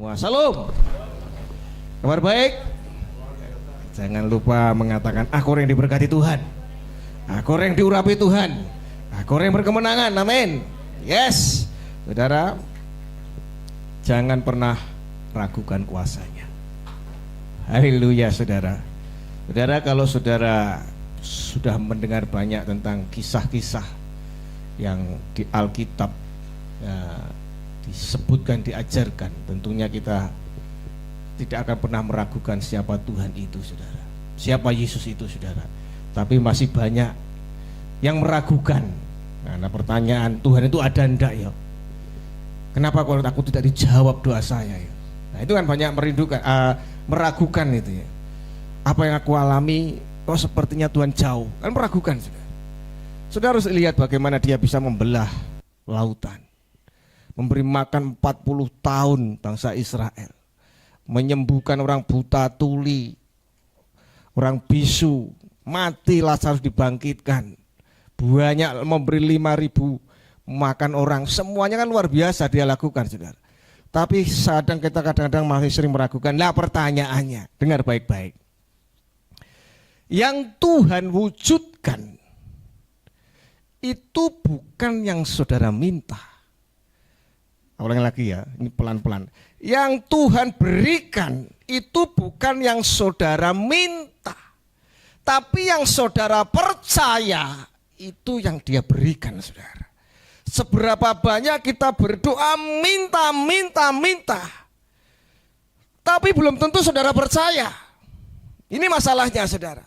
semua. Salam. Kabar baik? Jangan lupa mengatakan, aku orang yang diberkati Tuhan. Aku orang yang diurapi Tuhan. Aku orang yang berkemenangan. Amin. Yes. Saudara, jangan pernah ragukan kuasanya. Haleluya, saudara. Saudara, kalau saudara sudah mendengar banyak tentang kisah-kisah yang di Alkitab ya, disebutkan, diajarkan, tentunya kita tidak akan pernah meragukan siapa Tuhan itu, saudara. Siapa Yesus itu, saudara. Tapi masih banyak yang meragukan. Karena pertanyaan, Tuhan itu ada enggak ya? Kenapa kalau aku tidak dijawab doa saya ya? Nah, itu kan banyak merindukan, meragukan itu ya. Apa yang aku alami, oh sepertinya Tuhan jauh. Kan meragukan, saudara. Saudara harus lihat bagaimana dia bisa membelah lautan, memberi makan 40 tahun bangsa Israel, menyembuhkan orang buta tuli, orang bisu mati, Lazarus dibangkitkan, banyak memberi 5.000 makan orang, semuanya kan luar biasa dia lakukan, saudara. Tapi kadang kita kadang-kadang masih sering meragukan. Nah, pertanyaannya, dengar baik-baik, yang Tuhan wujudkan itu bukan yang saudara minta. Ulangi lagi ya, ini pelan-pelan. Yang Tuhan berikan itu bukan yang saudara minta, tapi yang saudara percaya itu yang dia berikan, saudara. Seberapa banyak kita berdoa minta, tapi belum tentu saudara percaya. Ini masalahnya, saudara.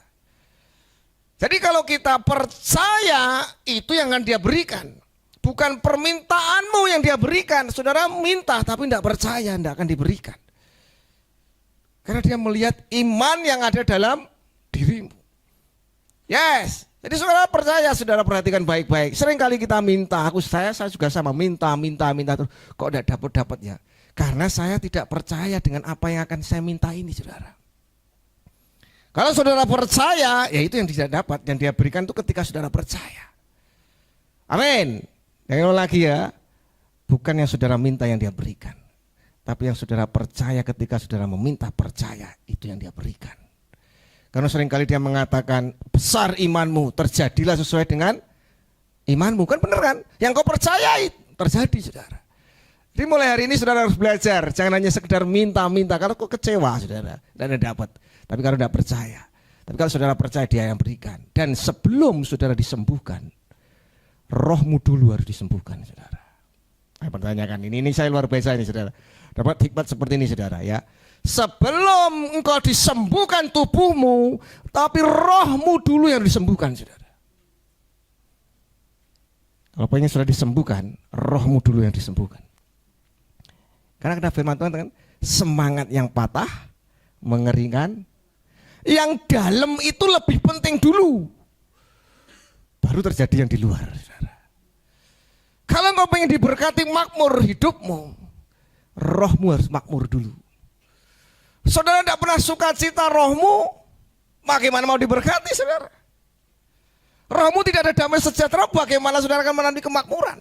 Jadi kalau kita percaya, itu yang akan dia berikan. Bukan permintaanmu yang dia berikan. Saudara minta tapi tidak percaya, tidak akan diberikan. Karena dia melihat iman yang ada dalam dirimu. Yes. Jadi saudara percaya, saudara perhatikan baik-baik. Sering kali kita minta, saya juga sama minta terus kok tidak dapat ya. Karena saya tidak percaya dengan apa yang akan saya minta ini, saudara. Kalau saudara percaya, ya itu yang tidak dapat, yang dia berikan itu ketika saudara percaya. Amin. Yang lagi ya, bukan yang saudara minta yang dia berikan, tapi yang saudara percaya ketika saudara meminta, percaya itu yang dia berikan. Karena seringkali dia mengatakan, besar imanmu, terjadilah sesuai dengan imanmu. Kan benar kan? Yang kau percayai terjadi, saudara. Jadi mulai hari ini saudara harus belajar, jangan hanya sekedar minta-minta. Kalau kau kecewa, saudara, dan ada dapat. Tapi kalau tidak percaya, tapi kalau saudara percaya, dia yang berikan. Dan sebelum saudara disembuhkan, rohmu dulu harus disembuhkan, saudara. Saya pertanyakan ini saya luar biasa ini, saudara. Dapat hikmat seperti ini, saudara ya. Sebelum engkau disembuhkan tubuhmu, tapi rohmu dulu yang disembuhkan, saudara. Kalau pengen sudah disembuhkan, rohmu dulu yang disembuhkan. Karena kata firman Tuhan kan, semangat yang patah mengeringkan, yang dalam itu lebih penting dulu, baru terjadi yang di luar, saudara. Kalau engkau pengen diberkati makmur hidupmu, rohmu harus makmur dulu. Saudara tidak pernah sukacita rohmu, bagaimana mau diberkati, saudara? Rohmu tidak ada damai sejahtera, bagaimana saudara akan menanti kemakmuran?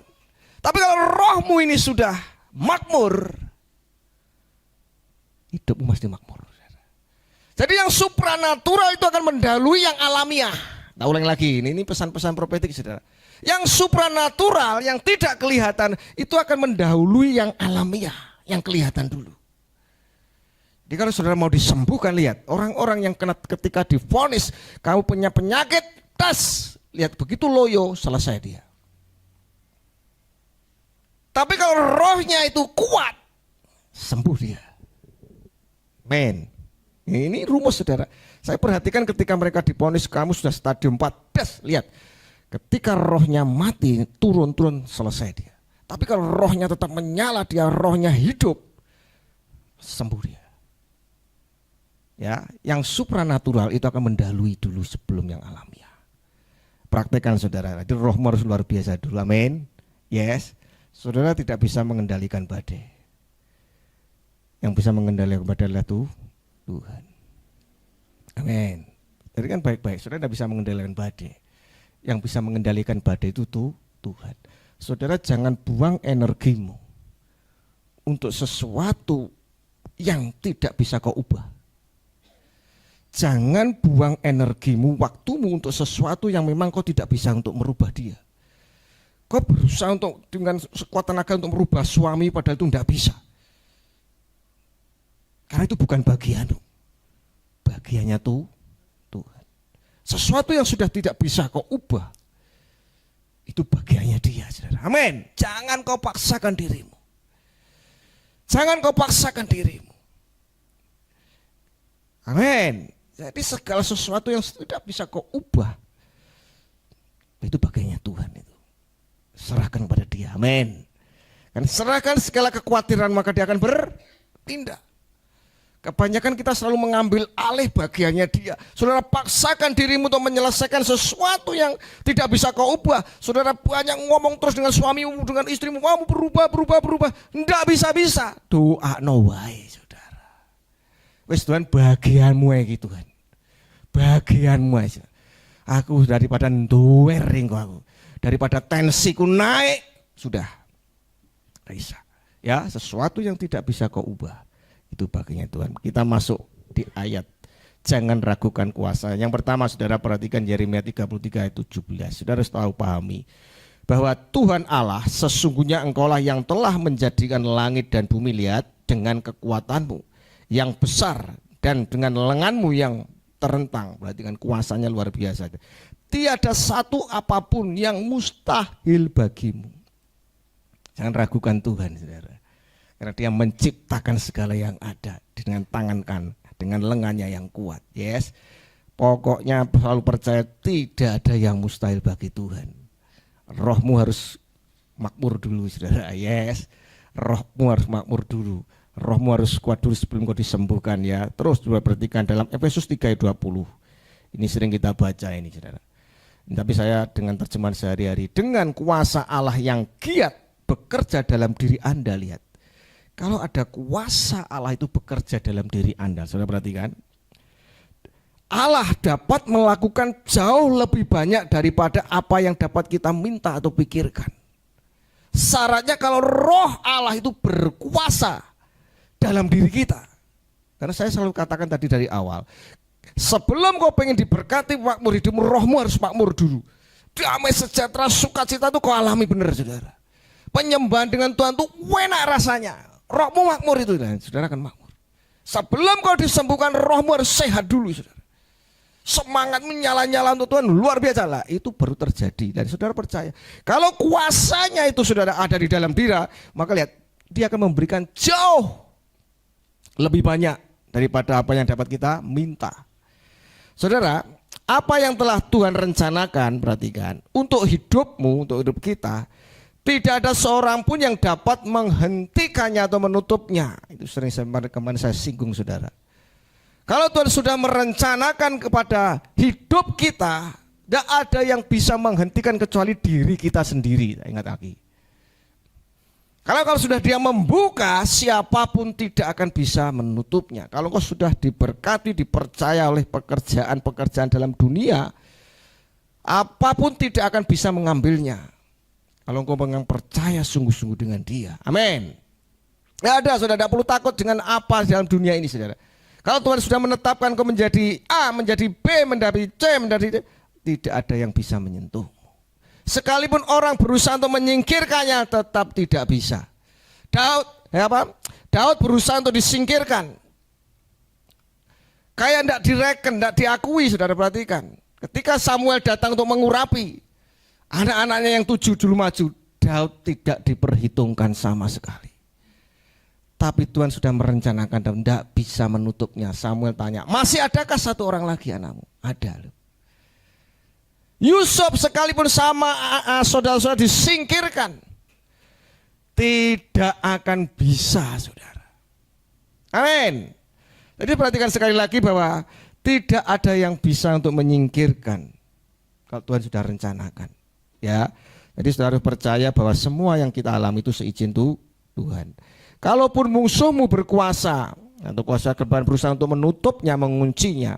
Tapi kalau rohmu ini sudah makmur, hidupmu mesti makmur. Jadi yang supranatural itu akan mendahului yang alamiah. Nah, ulang lagi, ini pesan-pesan profetik, saudara. Yang supranatural, yang tidak kelihatan, itu akan mendahului yang alamiah, yang kelihatan dulu. Jadi kalau saudara mau disembuhkan, lihat orang-orang yang kena ketika divonis kamu punya penyakit, lihat begitu loyo, selesai dia. Tapi kalau rohnya itu kuat, sembuh dia. Men. Ini rumus, saudara. Saya perhatikan ketika mereka divonis kamu sudah stadium 4, lihat. Ketika rohnya mati, turun, selesai dia. Tapi kalau rohnya tetap menyala, dia rohnya hidup, sembuh dia. Ya, yang supranatural itu akan mendahului dulu sebelum yang alamiah. Praktekkan, saudara. Jadi rohmu harus luar biasa dulu. Amin. Yes. Saudara tidak bisa mengendalikan badai. Yang bisa mengendalikan badai adalah Tuhan. Amin. Jadi kan baik-baik, saudara tidak bisa mengendalikan badai. Yang bisa mengendalikan badai itu Tuhan. Saudara jangan buang energimu untuk sesuatu yang tidak bisa kau ubah. Jangan buang energimu, waktumu untuk sesuatu yang memang kau tidak bisa untuk merubah dia. Kau berusaha untuk dengan sekuat tenaga untuk merubah suami padahal itu tidak bisa. Karena itu bukan bagianmu. Bagiannya tuh Tuhan. Sesuatu yang sudah tidak bisa kau ubah, itu bagiannya dia, saudara. Amin. Jangan kau paksakan dirimu. Jangan kau paksakan dirimu. Amin. Jadi segala sesuatu yang tidak bisa kau ubah, itu bagiannya Tuhan itu. Serahkan kepada dia. Amin. Kan serahkan segala kekhawatiran maka dia akan bertindak. Kebanyakan kita selalu mengambil alih bagiannya dia. Saudara, paksakan dirimu untuk menyelesaikan sesuatu yang tidak bisa kau ubah. Saudara banyak ngomong terus dengan suamimu, dengan istrimu, kamu berubah. Tidak bisa. Doa no way, saudara. Wes Tuhan bagianmu ya gitu kan. Bagianmu aja. Aku daripada nduwering aku. Daripada tensiku naik, sudah. Bisa. Ya, sesuatu yang tidak bisa kau ubah. Itu bagiannya Tuhan. Kita masuk di ayat. Jangan ragukan kuasa. Yang pertama saudara perhatikan Yeremia 33 ayat 17. Saudara harus tahu pahami bahwa Tuhan Allah sesungguhnya engkaulah yang telah menjadikan langit dan bumi. Lihat dengan kekuatanmu yang besar dan dengan lenganmu yang terentang. Berarti kan kuasanya luar biasa. Tiada satu apapun yang mustahil bagimu. Jangan ragukan Tuhan, saudara. Karena dia menciptakan segala yang ada dengan tangan kan, dengan lengannya yang kuat. Yes. Pokoknya selalu percaya tidak ada yang mustahil bagi Tuhan. Rohmu harus makmur dulu, saudara. Yes. Rohmu harus makmur dulu. Rohmu harus kuat dulu sebelum kau disembuhkan ya. Terus juga perhatikan dalam Efesus 3 ayat 20. Ini sering kita baca ini, saudara. Tapi saya dengan terjemahan sehari-hari, dengan kuasa Allah yang giat bekerja dalam diri Anda. Lihat, kalau ada kuasa Allah itu bekerja dalam diri Anda, saudara perhatikan, Allah dapat melakukan jauh lebih banyak daripada apa yang dapat kita minta atau pikirkan. Syaratnya kalau roh Allah itu berkuasa dalam diri kita. Karena saya selalu katakan tadi dari awal, sebelum kau pengen diberkati makmur hidupmu, rohmu harus makmur dulu. Damai sejahtera sukacita itu kau alami benar, saudara. Penyembahan dengan Tuhan itu enak rasanya. Rohmu makmur itu, dan saudara akan makmur. Sebelum kau disembuhkan, rohmu harus sehat dulu, saudara. Semangat menyala-nyala untuk Tuhan luar biasa lah. Itu baru terjadi. Dan saudara percaya, kalau kuasanya itu saudara ada di dalam diri, maka lihat, dia akan memberikan jauh lebih banyak daripada apa yang dapat kita minta. Saudara, apa yang telah Tuhan rencanakan, perhatikan, untuk hidupmu, untuk hidup kita, tidak ada seorang pun yang dapat menghentikannya atau menutupnya. Itu sering kemarin saya singgung, saudara. Kalau Tuhan sudah merencanakan kepada hidup kita, tidak ada yang bisa menghentikan kecuali diri kita sendiri. Ingat lagi. Kalau sudah dia membuka, siapapun tidak akan bisa menutupnya. Kalau kau sudah diberkati, dipercaya oleh pekerjaan-pekerjaan dalam dunia, apapun tidak akan bisa mengambilnya. Kalau kau memang percaya sungguh-sungguh dengan dia. Amin. Tidak ada, saudara, tidak perlu takut dengan apa dalam dunia ini, saudara. Kalau Tuhan sudah menetapkan kau menjadi A, menjadi B, menjadi C, menjadi D, tidak ada yang bisa menyentuh. Sekalipun orang berusaha untuk menyingkirkannya, tetap tidak bisa. Daud berusaha untuk disingkirkan. Kayak tidak direken, tidak diakui, saudara perhatikan. Ketika Samuel datang untuk mengurapi anak-anaknya yang 7 dulu maju, Daud tidak diperhitungkan sama sekali. Tapi Tuhan sudah merencanakan dan tidak bisa menutupnya. Samuel tanya, masih adakah satu orang lagi anakmu? Ada loh. Yusuf sekalipun sama saudara-saudara disingkirkan, tidak akan bisa, saudara. Amin. Jadi perhatikan sekali lagi bahwa tidak ada yang bisa untuk menyingkirkan kalau Tuhan sudah rencanakan. Ya, jadi saudara percaya bahwa semua yang kita alami itu seizin Tuhan. Kalaupun musuhmu berkuasa atau kuasa kebal berusaha untuk menutupnya, menguncinya,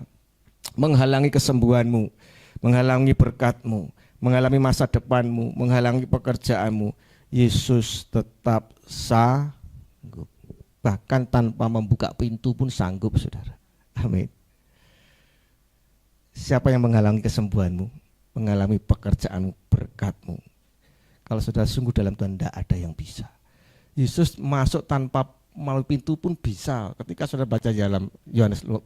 menghalangi kesembuhanmu, menghalangi berkatmu, menghalangi masa depanmu, menghalangi pekerjaanmu, Yesus tetap sanggup. Bahkan tanpa membuka pintu pun sanggup, saudara. Amin. Siapa yang menghalangi kesembuhanmu, mengalami pekerjaanmu, berkatmu? Kalau saudara sungguh dalam Tuhan, tidak ada yang bisa. Yesus masuk tanpa melalui pintu pun bisa. Ketika saudara baca dalam Yohanes 20,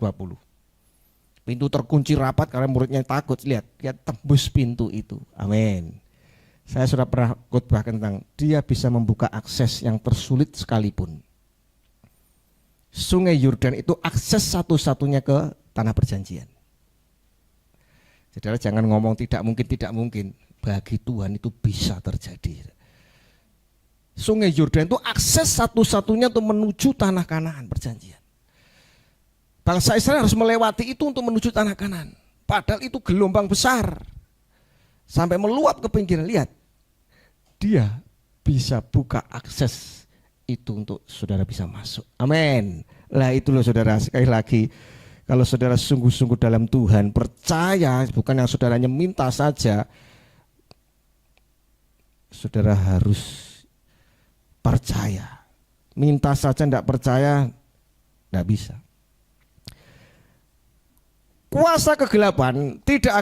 pintu terkunci rapat karena muridnya takut. Lihat, dia tembus pintu itu. Amin. Saya sudah pernah khotbah tentang dia bisa membuka akses yang tersulit sekalipun. Sungai Yordan itu akses satu-satunya ke tanah perjanjian. Saudara jangan ngomong tidak mungkin. Bagi Tuhan itu bisa terjadi. Sungai Yordan itu akses satu-satunya untuk menuju tanah Kanaan perjanjian. Bangsa Israel harus melewati itu untuk menuju tanah Kanaan. Padahal itu gelombang besar. Sampai meluap ke pinggir. Lihat, dia bisa buka akses itu untuk saudara bisa masuk. Amin. Lah itu loh saudara, sekali lagi, kalau saudara sungguh-sungguh dalam Tuhan, percaya, bukan yang saudaranya minta saja, saudara harus percaya. Minta saja tidak percaya, tidak bisa. Kuasa kegelapan tidak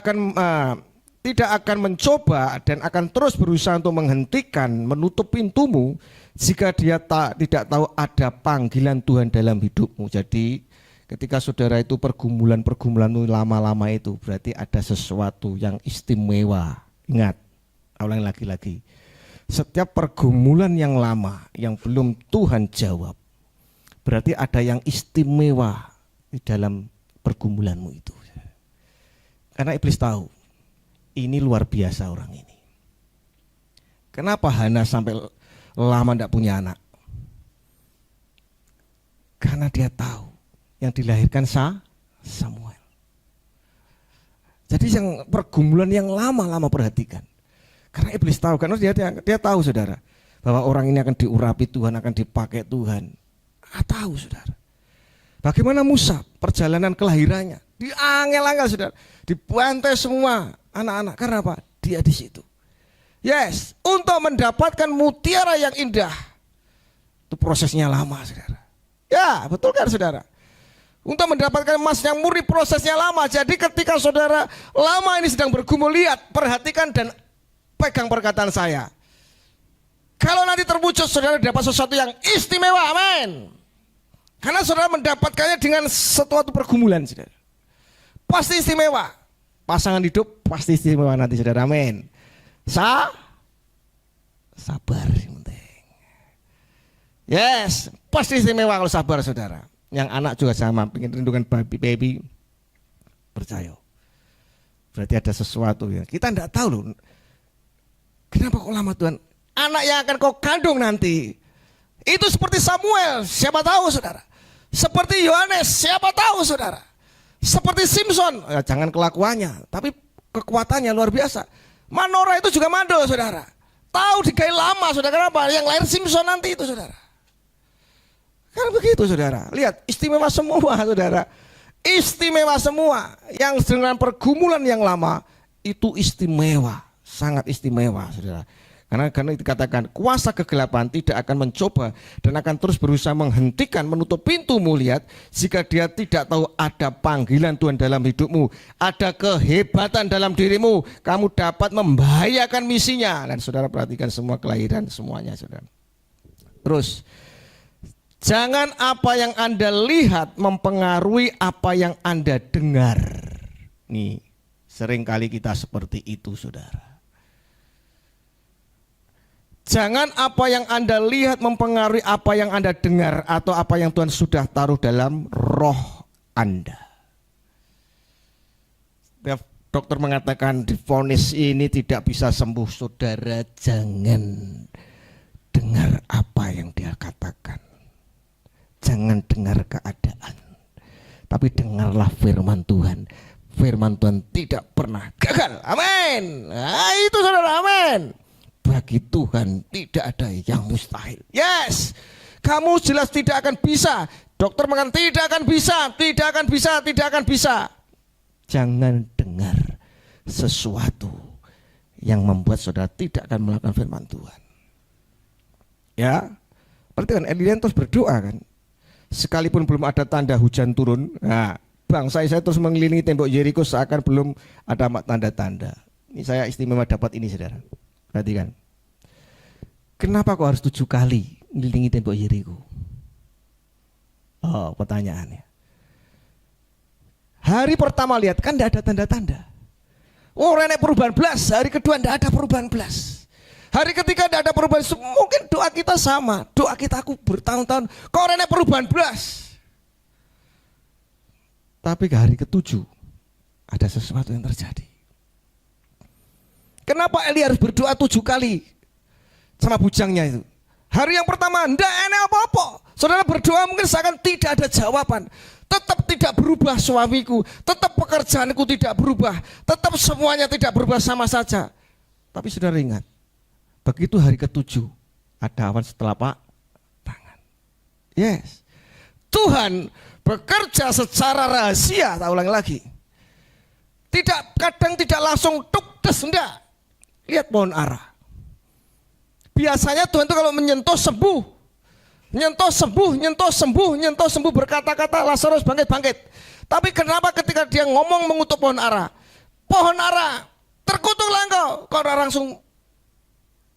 akan mencoba dan akan terus berusaha untuk menghentikan, menutup pintumu jika dia tidak tahu ada panggilan Tuhan dalam hidupmu. Jadi ketika saudara itu pergumulan lama-lama itu berarti ada sesuatu yang istimewa. Ingat, ulang lagi. Setiap pergumulan yang lama yang belum Tuhan jawab, berarti ada yang istimewa di dalam pergumulanmu itu. Karena iblis tahu, ini luar biasa orang ini. Kenapa Hana sampai lama tidak punya anak? Karena dia tahu yang dilahirkan Samuel. Jadi yang pergumulan yang lama-lama perhatikan. Karena iblis tahu, karena dia tahu saudara, bahwa orang ini akan diurapi Tuhan, akan dipakai Tuhan. Tahu saudara. Bagaimana Musa, perjalanan kelahirannya, diangel-angel saudara, dibantai semua anak-anak. Karena apa? Dia di situ. Yes, untuk mendapatkan mutiara yang indah, itu prosesnya lama saudara. Ya, betul kan saudara? Untuk mendapatkan emas yang murni prosesnya lama. Jadi ketika saudara lama ini sedang bergumul, lihat, perhatikan dan pegang perkataan saya. Kalau nanti terwujud saudara dapat sesuatu yang istimewa, amin. Karena saudara mendapatkannya dengan suatu pergumulan, saudara. Pasti istimewa. Pasangan hidup pasti istimewa nanti, saudara, amin. Sabar yang penting. Yes, pasti istimewa kalau sabar, saudara. Yang anak juga sama, pengen rindukan baby, percaya. Berarti ada sesuatu ya. Kita tidak tahu loh. Kenapa kok lama Tuhan? Anak yang akan kau kandung nanti itu seperti Samuel, siapa tahu saudara. Seperti Yohanes, siapa tahu saudara. Seperti Simpson, ya, jangan kelakuannya, tapi kekuatannya luar biasa. Manoah itu juga mandul saudara. Tahu digawe lama saudara, kenapa? Yang lahir Simpson nanti itu saudara. Kan begitu saudara. Lihat, istimewa semua saudara. Istimewa semua. Yang dengan pergumulan yang lama itu istimewa. Sangat istimewa saudara. Karena dikatakan kuasa kegelapan tidak akan mencoba dan akan terus berusaha menghentikan, menutup pintumu. Lihat, jika dia tidak tahu ada panggilan Tuhan dalam hidupmu, ada kehebatan dalam dirimu, kamu dapat membahayakan misinya. Dan saudara perhatikan semua kelahiran semuanya saudara. Terus, jangan apa yang Anda lihat mempengaruhi apa yang Anda dengar. Nih, seringkali kita seperti itu saudara. Jangan apa yang Anda lihat mempengaruhi apa yang Anda dengar atau apa yang Tuhan sudah taruh dalam roh Anda. Dokter mengatakan divonis ini tidak bisa sembuh, saudara jangan dengar apa yang dia katakan. Jangan dengar keadaan, tapi dengarlah firman Tuhan. Firman Tuhan tidak pernah gagal, amin. Nah, itu saudara, amin. Bagi Tuhan tidak ada yang mustahil. Yes, kamu jelas tidak akan bisa. Dokter mengatakan tidak akan bisa, tidak akan bisa, tidak akan bisa. Jangan dengar sesuatu yang membuat saudara tidak akan melakukan firman Tuhan. Ya, berarti kan Elian terus berdoa kan. sekalipun belum ada tanda hujan turun, nah, bangsa Israel terus mengelilingi tembok Yeriko seakan belum ada tanda-tanda. Ini saya istimewa dapat ini, saudara. Perhatikan. Kenapa kok harus 7 kali mengelilingi tembok Yeriko? Oh, pertanyaannya. Hari pertama lihat kan tidak ada tanda-tanda. Oh, renek perubahan belas. Hari kedua tidak ada perubahan belas. Hari ketiga tidak ada perubahan. Mungkin doa kita sama. Doa kita aku bertahun-tahun. Kok renek perubahan belas? Tapi ke hari ketujuh ada sesuatu yang terjadi. Kenapa Eli harus berdoa 7 kali sama bujangnya itu? Hari yang pertama tidak enak apa-apa. Saudara berdoa mungkin seakan tidak ada jawaban. Tetap tidak berubah suamiku, tetap pekerjaanku tidak berubah, tetap semuanya tidak berubah, sama saja. Tapi saudara ingat, begitu hari ketujuh ada awan setelapak tangan. Yes, Tuhan bekerja secara rahasia. Tak ulang lagi. Kadang tidak langsung tuk des, enggak. Lihat pohon ara. Biasanya Tuhan itu kalau menyentuh sembuh. Nyentuh sembuh, berkata-kata Lazarus bangkit. Tapi kenapa ketika dia ngomong mengutuk pohon ara terkutuklah engkau, kok langsung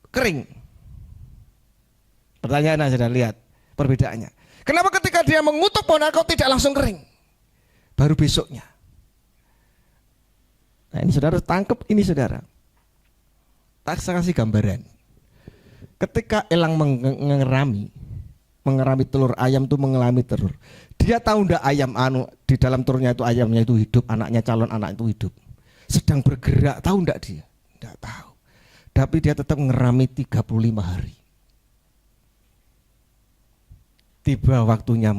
kering? Pertanyaannya, sudah lihat perbedaannya. Kenapa ketika dia mengutuk pohon ara kok tidak langsung kering? Baru besoknya. Nah, ini saudara tangkap ini, saudara. Tak saya kasih gambaran. Ketika elang mengerami telur ayam itu, mengalami telur. Dia tahu ndak ayam di dalam telurnya itu, ayamnya itu hidup, anaknya, calon anak itu hidup. Sedang bergerak, tahu ndak dia? Ndak tahu. Tapi dia tetap mengerami 35 hari. Tiba waktunya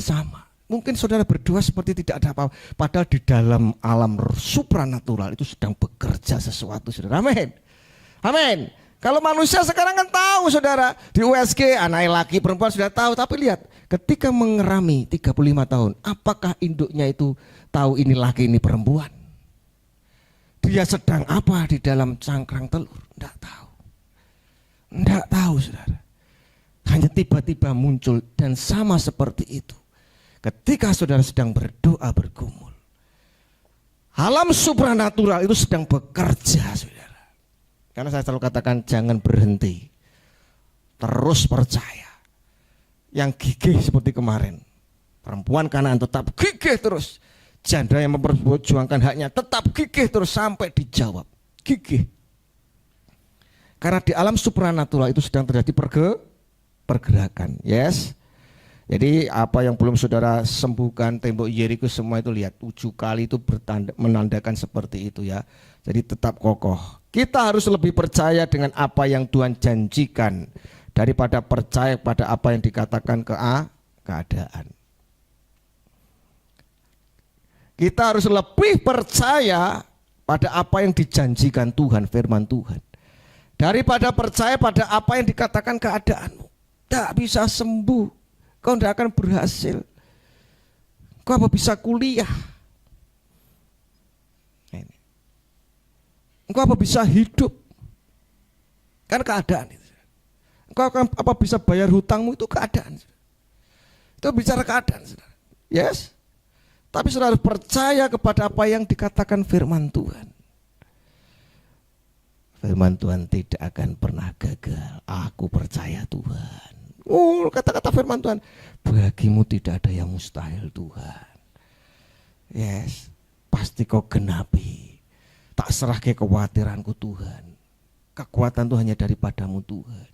sama. Mungkin saudara berdoa seperti tidak ada apa-apa, padahal di dalam alam supranatural itu sedang bekerja sesuatu, saudara. Amin. Amin. Kalau manusia sekarang kan tahu, saudara, di USG anak laki perempuan sudah tahu, tapi lihat ketika mengerami 35 tahun, apakah induknya itu tahu ini laki ini perempuan? Dia sedang apa di dalam cangkrang telur? Tidak tahu. Tidak tahu, saudara. Hanya tiba-tiba muncul, dan sama seperti itu. Ketika saudara sedang berdoa bergumul, alam supranatural itu sedang bekerja, saudara. Karena saya selalu katakan jangan berhenti, terus percaya. Yang gigih seperti kemarin, perempuan Kanaan tetap gigih terus, janda yang memperjuangkan haknya tetap gigih terus sampai dijawab. Gigih. Karena di alam supranatural itu sedang terjadi pergerakan. Yes. Jadi apa yang belum saudara sembuhkan tembok Yeriko semua itu, lihat 7 kali itu menandakan seperti itu ya. Jadi tetap kokoh. Kita harus lebih percaya dengan apa yang Tuhan janjikan daripada percaya pada apa yang dikatakan keadaan. Kita harus lebih percaya pada apa yang dijanjikan Tuhan, firman Tuhan, daripada percaya pada apa yang dikatakan keadaanmu. Tak bisa sembuh, kau tidak akan berhasil. Kau apa bisa kuliah? Engkau apa bisa hidup? Kan keadaan itu. Engkau apa bisa bayar hutangmu, itu keadaan. Itu bicara keadaan. Yes. Tapi saudara harus percaya kepada apa yang dikatakan firman Tuhan. Firman Tuhan tidak akan pernah gagal. Aku percaya Tuhan. Oh, kata-kata firman Tuhan, bagimu tidak ada yang mustahil, Tuhan. Yes. Pasti kau genapi. Tak serah ke kekhawatiranku, Tuhan. Kekuatan itu hanya daripadamu, Tuhan.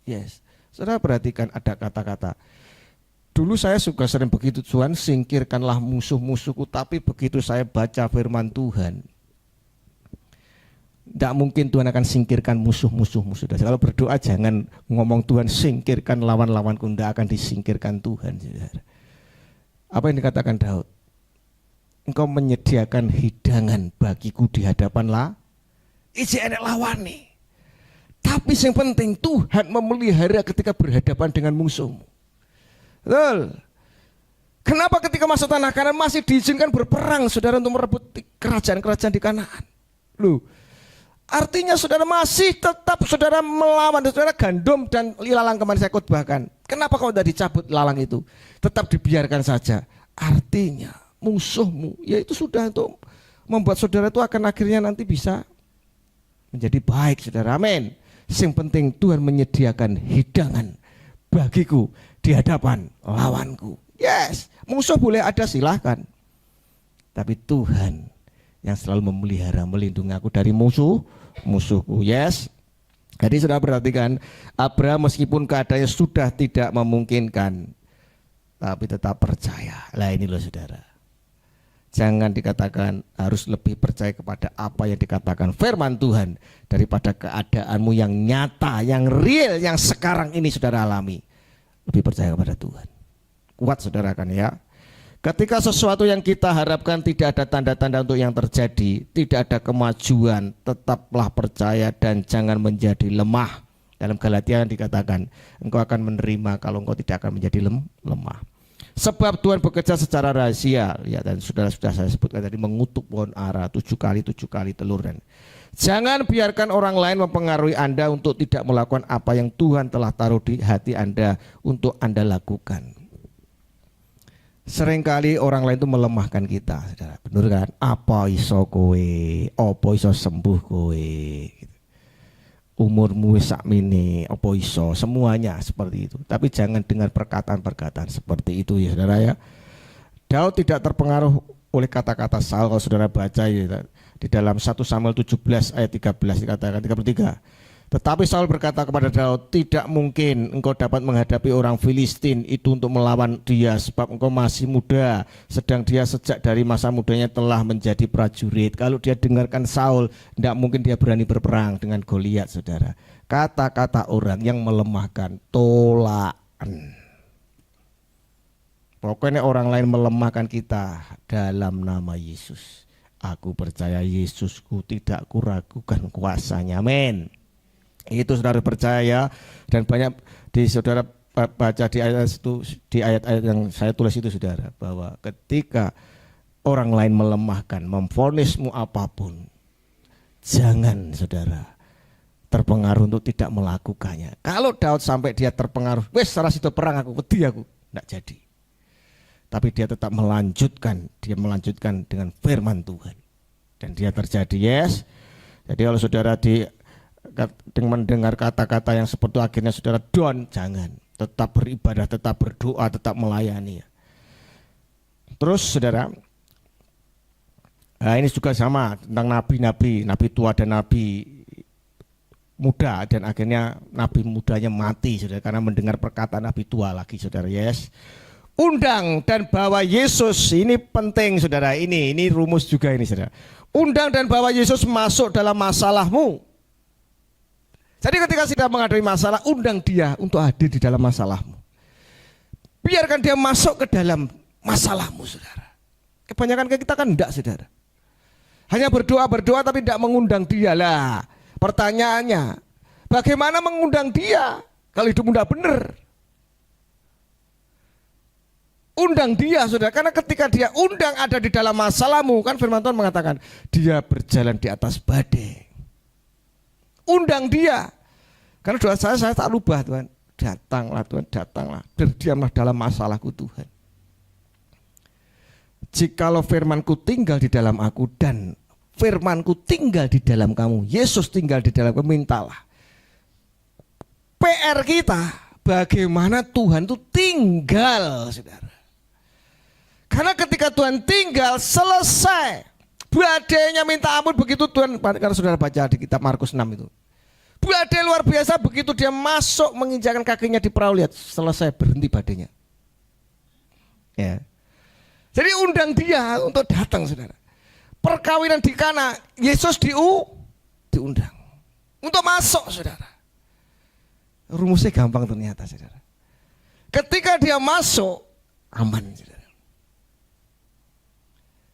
Yes. Saudara perhatikan ada kata-kata. Dulu saya suka sering begitu, Tuhan singkirkanlah musuh-musuhku. Tapi begitu saya baca firman Tuhan, tidak mungkin Tuhan akan singkirkan musuh-musuhmu. Saudara, kalau berdoa jangan ngomong Tuhan singkirkan lawan-lawanku. Tidak akan disingkirkan Tuhan, saudara. Apa yang dikatakan Daud? Engkau menyediakan hidangan bagiku di hadapan isi enek lawan nih. Tapi yang penting Tuhan memelihara ketika berhadapan dengan musuhmu. Betul. Kenapa ketika masuk tanah Kanaan masih diizinkan berperang, saudara, untuk merebut kerajaan-kerajaan di Kanaan? Loh, artinya saudara masih tetap saudara melawan, saudara gandum dan ilalang kemarin saya khotbahkan. Kenapa kau tidak dicabut lalang itu? Tetap dibiarkan saja. Artinya musuhmu, yaitu sudah untuk membuat saudara itu akan akhirnya nanti bisa menjadi baik, saudara. Amin. Yang penting Tuhan menyediakan hidangan bagiku di hadapan lawanku. Yes, musuh boleh ada, silahkan. Tapi Tuhan yang selalu memelihara, melindungi aku dari musuhku. Yes. Jadi sudah perhatikan, Abraham meskipun keadaannya sudah tidak memungkinkan, tapi tetap percaya. Lah ini loh saudara. Jangan dikatakan harus lebih percaya kepada apa yang dikatakan firman Tuhan daripada keadaanmu yang nyata, yang real, yang sekarang ini saudara alami. Lebih percaya kepada Tuhan. Kuat saudara kan ya. Ketika sesuatu yang kita harapkan tidak ada tanda-tanda untuk yang terjadi, tidak ada kemajuan, tetaplah percaya dan jangan menjadi lemah. Dalam Galatia dikatakan, engkau akan menerima kalau engkau tidak akan menjadi lemah. Sebab Tuhan bekerja secara rahasia, ya, dan sudah saya sebutkan tadi, mengutuk pohon ara 7 kali telur. Dan jangan biarkan orang lain mempengaruhi Anda untuk tidak melakukan apa yang Tuhan telah taruh di hati Anda untuk Anda lakukan. Seringkali orang lain itu melemahkan kita, saudara. Benar kan? Apa iso kowe? Apa iso sembuh kowe? Umurmu sakmene, apa iso? Semuanya seperti itu. Tapi jangan dengar perkataan-perkataan seperti itu ya saudara ya. Daud tidak terpengaruh oleh kata-kata Saul. Kalau saudara baca ya, di dalam 1 Samuel 17 ayat 13 dikatakan 33. Tetapi Saul berkata kepada Daud, tidak mungkin engkau dapat menghadapi orang Filistin itu untuk melawan dia, sebab engkau masih muda, sedang dia sejak dari masa mudanya telah menjadi prajurit. Kalau dia dengarkan Saul, tidak mungkin dia berani berperang dengan Goliat, saudara. Kata-kata orang yang melemahkan, tolaan. Pokoknya orang lain melemahkan kita dalam nama Yesus. Aku percaya Yesusku, tidak kuragukan kuasanya. Amin. Itu saudara percaya, dan banyak di saudara baca di ayat itu, di ayat-ayat yang saya tulis itu saudara, bahwa ketika orang lain melemahkan, memvonismu apapun, jangan saudara terpengaruh untuk tidak melakukannya. Kalau Daud sampai dia terpengaruh, wes salah situ perang aku wedi aku, tidak jadi. Tapi dia tetap melanjutkan dengan firman Tuhan, dan dia terjadi. Yes. Jadi kalau saudara mendengar kata-kata yang seperti itu akhirnya saudara down, jangan. Tetap beribadah, tetap berdoa, tetap melayani. Terus saudara, ini juga sama tentang nabi-nabi, nabi tua dan nabi muda, dan akhirnya nabi mudanya mati saudara karena mendengar perkataan nabi tua lagi saudara. Yes. Undang dan bawa Yesus, ini penting saudara, ini rumus juga ini saudara. Undang dan bawa Yesus masuk dalam masalahmu. Jadi ketika sudah menghadapi masalah, undang dia untuk hadir di dalam masalahmu. Biarkan dia masuk ke dalam masalahmu, saudara. Kebanyakan kita kan enggak, saudara. Hanya berdoa tapi tidak mengundang dia lah. Pertanyaannya, bagaimana mengundang dia kalau hidup muda benar? Undang dia, saudara. Karena ketika dia undang ada di dalam masalahmu, kan firman Tuhan mengatakan, dia berjalan di atas badai. Undang dia, karena doa saya tak rubah Tuhan, datanglah, berdiamlah dalam masalahku Tuhan. Jikalau firmanku tinggal di dalam aku dan firmanku tinggal di dalam kamu, Yesus tinggal di dalam kamu, mintalah. PR kita, bagaimana Tuhan itu tinggal, saudara. Karena ketika Tuhan tinggal, selesai. Badainya minta ampun begitu Tuhan, karena saudara baca di kitab Markus 6 itu. Badai luar biasa, begitu dia masuk menginjakkan kakinya di perahu, lihat selesai, berhenti badainya. Ya. Jadi undang dia untuk datang saudara. Perkawinan di Kana, Yesus diundang untuk masuk saudara. Rumusnya gampang ternyata saudara. Ketika dia masuk, aman saudara.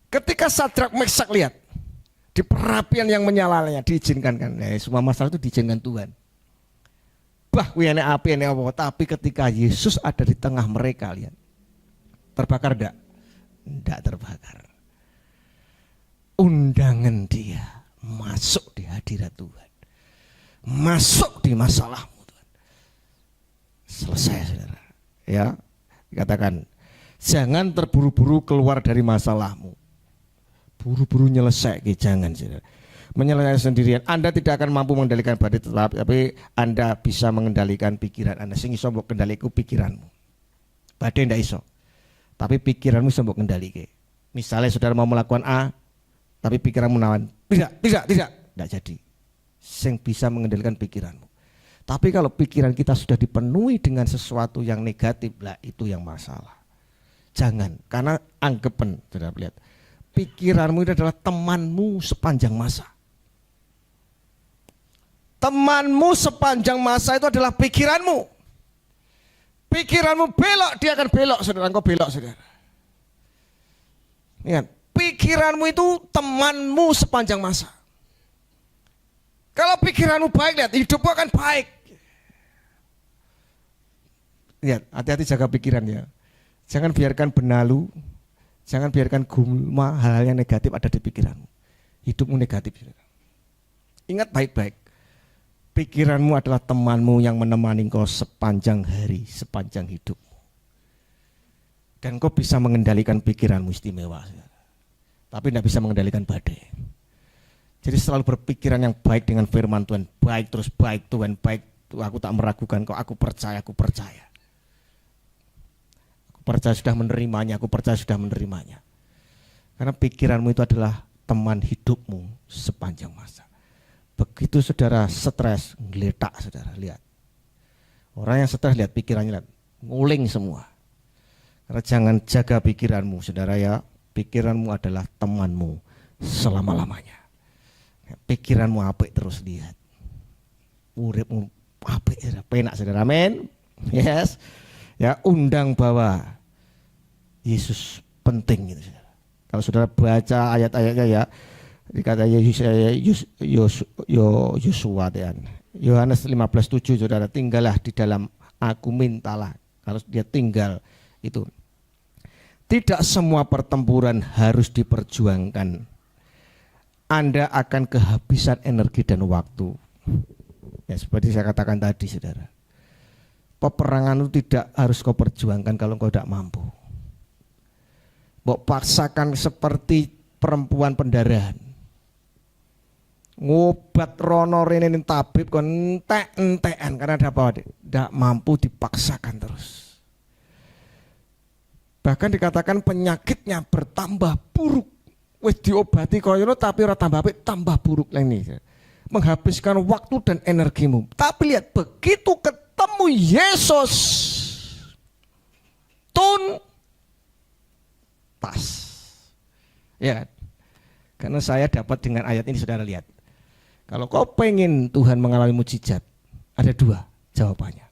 Ketika Sadrak Meksak lihat di perapian yang menyalanya diizinkan kan, semua masalah itu diizinkan Tuhan. Bah, ini api ini apa? Tapi ketika Yesus ada di tengah mereka, lihat, terbakar enggak? Enggak terbakar. Undangan dia masuk di hadirat Tuhan, masuk di masalahmu Tuhan. Selesai saudara. Ya, dikatakan jangan terburu-buru keluar dari masalahmu. Buru-buru nyelesai, jangan. Menyelesaikan sendirian. Anda tidak akan mampu mengendalikan badai tapi Anda bisa mengendalikan pikiran Anda. Sing iso mbok kendaliku pikiranmu. Badai ndak iso. Tapi pikiranmu iso mbok kendalike. Misalnya saudara mau melakukan A, tapi pikiranmu nawan, tidak, ndak jadi. Sing bisa mengendalikan pikiranmu. Tapi kalau pikiran kita sudah dipenuhi dengan sesuatu yang negatif, lah itu yang masalah. Jangan, karena anggapan, saudara lihat, pikiranmu itu adalah temanmu sepanjang masa. Temanmu sepanjang masa itu adalah pikiranmu. Pikiranmu belok, dia akan belok, saudara. Engkau belok, saudara. Ingat, pikiranmu itu temanmu sepanjang masa. Kalau pikiranmu baik, lihat, hidupmu akan baik. Lihat, hati-hati jaga pikiran ya. Jangan biarkan benalu, jangan biarkan gulma, hal-hal yang negatif ada di pikiranmu. Hidupmu negatif, saudara. Ingat baik-baik. Pikiranmu adalah temanmu yang menemani kau sepanjang hari, sepanjang hidupmu. Dan kau bisa mengendalikan pikiranmu istimewa. Tapi tidak bisa mengendalikan badai. Jadi selalu berpikiran yang baik dengan firman Tuhan. Baik terus baik Tuhan, baik. Aku tak meragukan kau, aku percaya, aku percaya. Aku percaya sudah menerimanya, aku percaya sudah menerimanya. Karena pikiranmu itu adalah teman hidupmu sepanjang masa. Begitu saudara stres, ngeletak saudara, lihat. Orang yang stres lihat pikirannya, lihat, nguling semua. Karena jangan jaga pikiranmu saudara ya, pikiranmu adalah temanmu selama-lamanya. Pikiranmu apik terus lihat. Uripmu apik, penak saudara, amin. Yes. Ya, undang bawa Yesus penting gitu saudara. Kalau saudara baca ayat-ayatnya ya, dikata Yosua Yohanes 15:7 saudara, tinggallah di dalam aku, mintalah. Kalau dia tinggal itu, tidak semua pertempuran harus diperjuangkan. Anda akan kehabisan energi dan waktu. Ya, seperti saya katakan tadi saudara, peperangan itu tidak harus kau perjuangkan kalau kau tidak mampu. Mau paksakan seperti perempuan pendarahan, ngobat rono rene tabib kon entek-entekan karena ada apa? Tidak mampu, dipaksakan terus. Bahkan dikatakan penyakitnya bertambah buruk. Wis diobati koyono tapi ora tambah apik, tambah buruk lagi. Menghabiskan waktu dan energimu. Tapi lihat, begitu ketemu Yesus, tuntas. Ya, karena saya dapat dengan ayat ini saudara lihat. Kalau kau pengen Tuhan mengalami mujizat, ada dua jawabannya.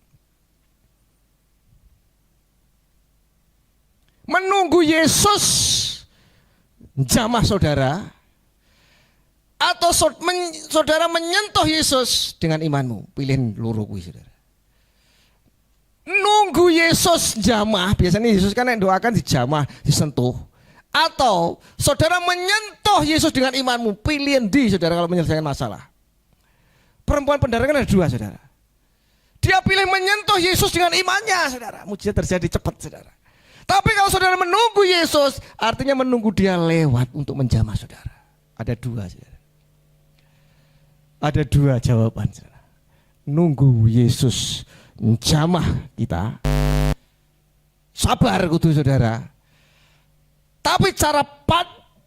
Menunggu Yesus jamah saudara, atau saudara menyentuh Yesus dengan imanmu. Pilihin loro kuwi saudara. Nunggu Yesus jamah, biasanya Yesus kan yang doakan dijamah, disentuh. Atau saudara menyentuh Yesus dengan imanmu. Pilihin di saudara kalau menyelesaikan masalah. Perempuan pendarahan kan ada dua saudara. Dia pilih menyentuh Yesus dengan imannya saudara. Mujizat terjadi cepat saudara. Tapi kalau saudara menunggu Yesus, artinya menunggu dia lewat untuk menjamah saudara. Ada dua saudara. Ada dua jawaban saudara. Nunggu Yesus menjamah kita, sabar kudu saudara. Tapi cara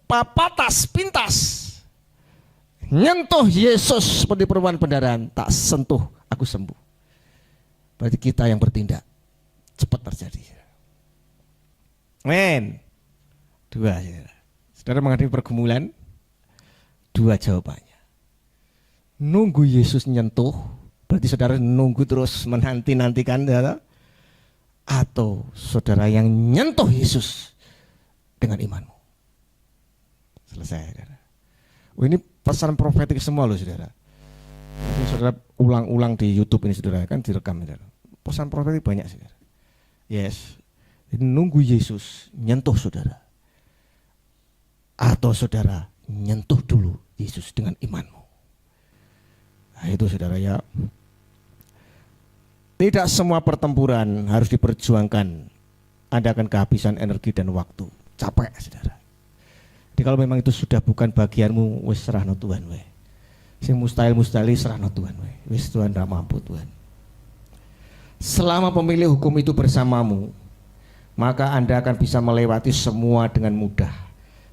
patas pintas nyentuh Yesus seperti perempuan pendarahan, tak sentuh aku sembuh. Berarti kita yang bertindak cepat terjadi. Amin. Dua saudara. Saudara menghadapi pergumulan, dua jawabannya. Nunggu Yesus nyentuh, berarti saudara nunggu terus menanti-nantikan saudara. Atau saudara yang nyentuh Yesus dengan imanmu. Selesai saudara. Oh, ini pesan profetik semua loh saudara. Jadi saudara ulang-ulang di YouTube ini saudara, kan direkam saudara. Pesan profetik banyak saudara. Yes. Jadi nunggu Yesus nyentuh saudara. Atau saudara nyentuh dulu Yesus dengan imanmu. Nah itu saudara ya. Tidak semua pertempuran harus diperjuangkan. Anda akan kehabisan energi dan waktu. Capek, saudara. Jadi kalau memang itu sudah bukan bagianmu, wis serahno Tuhan we. Sing mustahil serahno Tuhan we. Wis Tuhan ra mampu Tuhan. Selama pemilih hukum itu bersamamu, maka Anda akan bisa melewati semua dengan mudah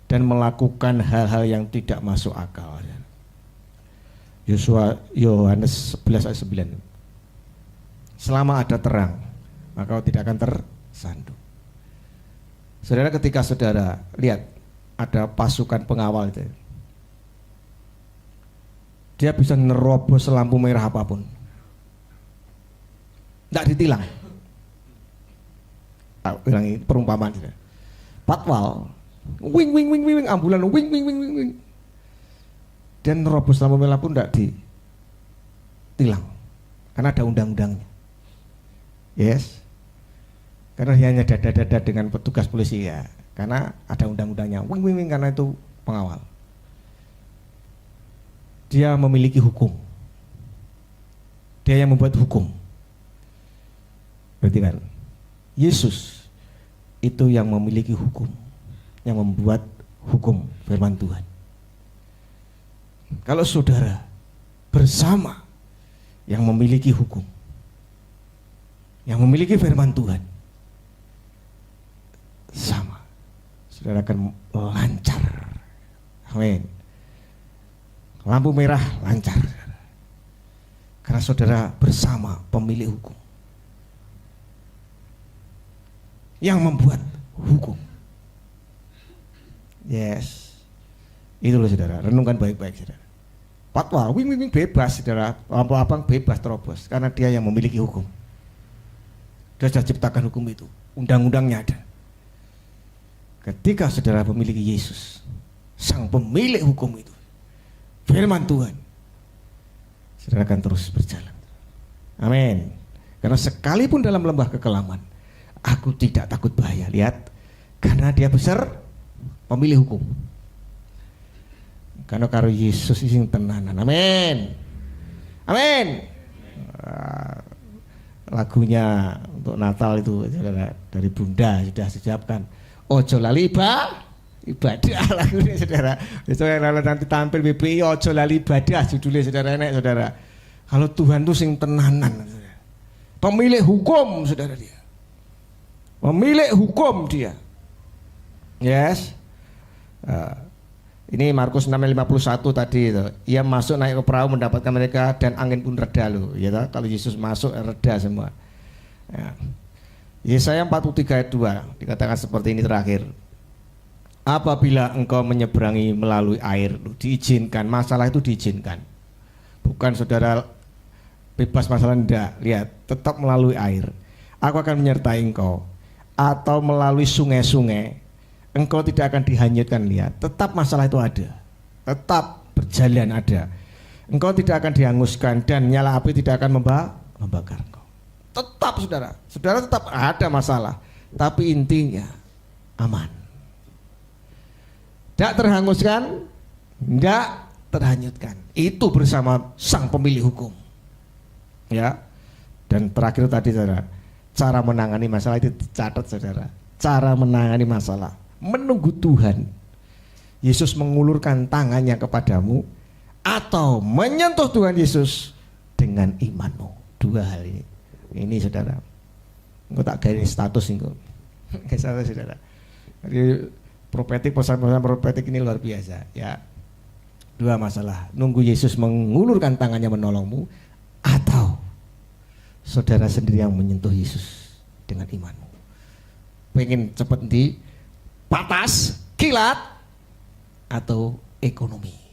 dan melakukan hal-hal yang tidak masuk akal. Yohanes 11 ayat 9. Selama ada terang, maka kau tidak akan tersandung. Saudara, ketika saudara lihat ada pasukan pengawal itu, dia bisa nerobos lampu merah apapun, tidak ditilang. Ulangi perumpamaan sudah. Patwal, wing wing wing wing, ambulan wing wing wing wing, dan nerobos lampu merah pun tidak ditilang, karena ada undang-undangnya. Yes, karena hanya dada-dada dengan petugas polisi ya, karena ada undang-undangnya. Wing wing wing, karena itu pengawal. Dia memiliki hukum. Dia yang membuat hukum. Berarti kan Yesus itu yang memiliki hukum, yang membuat hukum firman Tuhan. Kalau saudara bersama yang memiliki hukum, yang memiliki firman Tuhan, sama, saudara akan lancar. Amin. Lampu merah lancar, karena saudara bersama pemilik hukum yang membuat hukum. Yes, itu loh saudara, renungkan baik-baik saudara. Patwa, wing wing bebas saudara, lampu abang bebas terobos, karena dia yang memiliki hukum. Dia sudah ciptakan hukum itu, undang-undangnya ada. Ketika saudara memiliki Yesus, sang pemilik hukum itu, firman Tuhan, saudara akan terus berjalan. Amin. Karena sekalipun dalam lembah kekelaman, aku tidak takut bahaya. Lihat, karena dia besar pemilik hukum. Karena karo Yesus sing tenanan. Amin. Amin. Lagunya untuk Natal itu saudara, dari Bunda sudah disiapkan. Ojo lali ibadah lagunya saudara. Besok yang nanti tampil BPI, ojo lali ibadah judulnya saudara, enak saudara. Kalau Tuhan itu sing tenanan saudara. Pemilik hukum saudara dia. Pemilik hukum dia. Yes. Ini Markus 6:51 tadi itu. Ia masuk naik ke perahu mendapatkan mereka dan angin pun reda loh. Ya, kalau Yesus masuk reda semua. Ya. Yesaya 43 ayat 2 dikatakan seperti ini terakhir. Apabila engkau menyeberangi melalui air, diizinkan, masalah itu diizinkan. Bukan saudara bebas masalah, tidak. Lihat, tetap melalui air. Aku akan menyertai engkau. Atau melalui sungai-sungai, engkau tidak akan dihanyutkan. Lihat, tetap masalah itu ada, tetap berjalan ada. Engkau tidak akan dihanguskan dan nyala api tidak akan membakar engkau. Tetap saudara tetap ada masalah, tapi intinya aman. Tidak terhanguskan, tidak terhanyutkan. Itu bersama sang pemilik hukum. Ya. Dan terakhir tadi saudara, cara menangani masalah itu dicatat saudara. Cara menangani masalah, menunggu Tuhan. Yesus mengulurkan tangannya kepadamu atau menyentuh Tuhan Yesus dengan imanmu. Dua hal ini. Ini saudara. Engkau tak garis status engkau. Saudara. Jadi profetik, pesan-pesan profetik ini luar biasa ya. Dua masalah, nunggu Yesus mengulurkan tangannya menolongmu atau saudara sendiri yang menyentuh Yesus dengan imanmu. Pengen cepat di patas, kilat atau ekonomi.